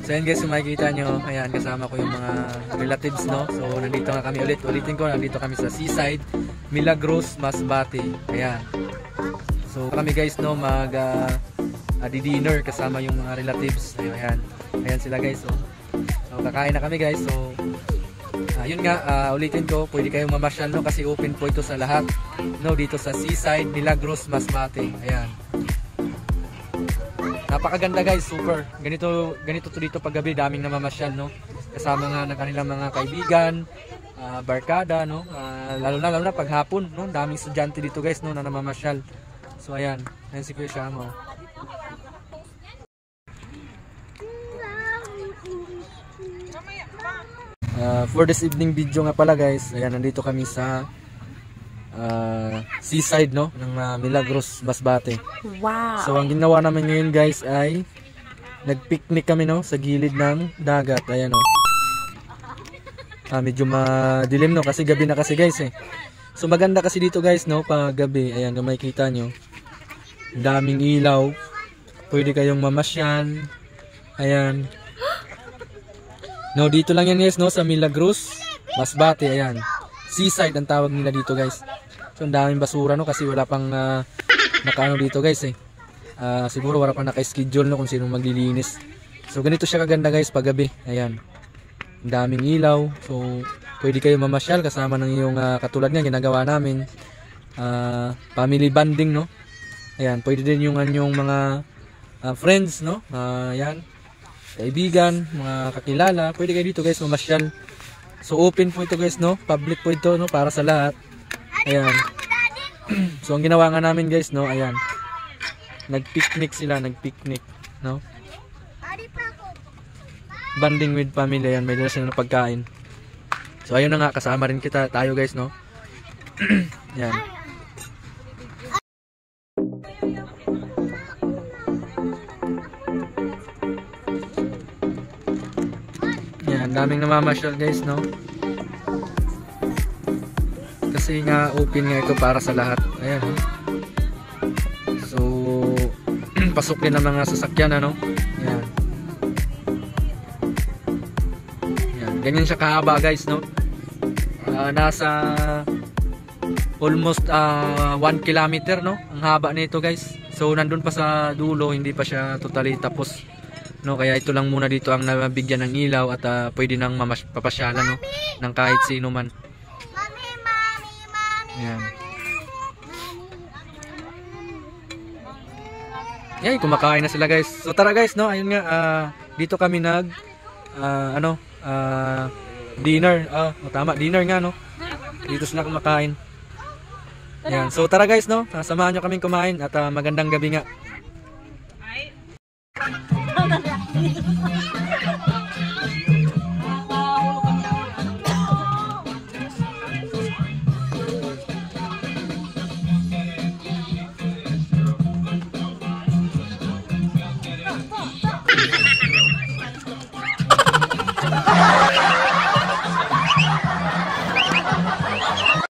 So ayan guys, kung makikita nyo, ayan, kasama ko yung mga relatives, no? So nandito nga kami ulit, ulitin ko, nandito kami sa Seaside, Milagros, Masbate. Ayan. So kami guys, no, di-dinner kasama yung mga relatives. Ayan, ayan sila guys. So kakain na kami guys. So yun nga, ulitin ko, pwede kayong mamasyal, no, kasi open po ito sa lahat, no, dito sa Seaside, Milagros, Masbate. Ayan. Napakaganda guys, super. Ganito to dito pag gabi, daming namamasyal, no. Kasama nga ng kanilang mga kaibigan, barkada, no. Lalo na pag hapon, no. Daming estudyante dito guys, no, na namamasyal. So ayan, ayan si Kuya Shamo. For this evening video nga pala guys, ayan, nandito kami sa Seaside, no, ng Milagros, Masbate. Wow. So ang ginawa namin ngayon guys ay nagpicnic kami, no, sa gilid ng dagat. Ayan, no. Medyo madilim, no, kasi gabi na kasi guys eh. So maganda kasi dito guys, no, pag gabi. Ayan, kung makikita nyo, daming ilaw, pwede kayong mamasyal. Ayan, no, dito lang yan guys, no, sa Milagros, Masbate. Ayan, Seaside ang tawag nila dito guys. So ang daming basura, no, kasi wala pang nakaano dito guys eh. Siguro wala pang naka-schedule, no, kung sino maglilinis. So ganito siya kaganda guys pag gabi. Ayan, ang daming ilaw. So pwede kayo mamasyal kasama ng iyong katulad niyan ginagawa namin, family bonding, no. Ayan, pwede din yung anyong mga friends, no. Ayan, kaibigan, mga kakilala, pwede kayo dito guys mamasyal. So open po ito guys, no, public po ito, no, para sa lahat. Ayan. So ang ginawa nga namin guys, no, ayan, nagpicnic sila, nagpicnic, no, bonding with family. Ayan, may dala sila ng pagkain. So ayun na nga, kasama rin tayo guys, no. Ayan. Ayan, daming namamasyal guys, no. Kasi nga open nga ito para sa lahat. Ayan, no? So pasok din ang mga sasakyan, ano. Ayan. Ayan, ganyan siya kahaba guys, no. Nasa almost 1 kilometer, no, ang haba nito guys. So nandun pa sa dulo, hindi pa siya totally tapos, no, kaya ito lang muna dito ang nabigyan ng ilaw at pwede nang papasyalan, no, ng kahit sino man. Ayan. Yan, kumakain na sila guys. So tara guys, no, ayun nga, dito kami dinner. Tama, dinner nga, no. Dito sila kumakain. Ayan, so tara guys, no, samahan nyo kaming kumain at magandang gabi nga.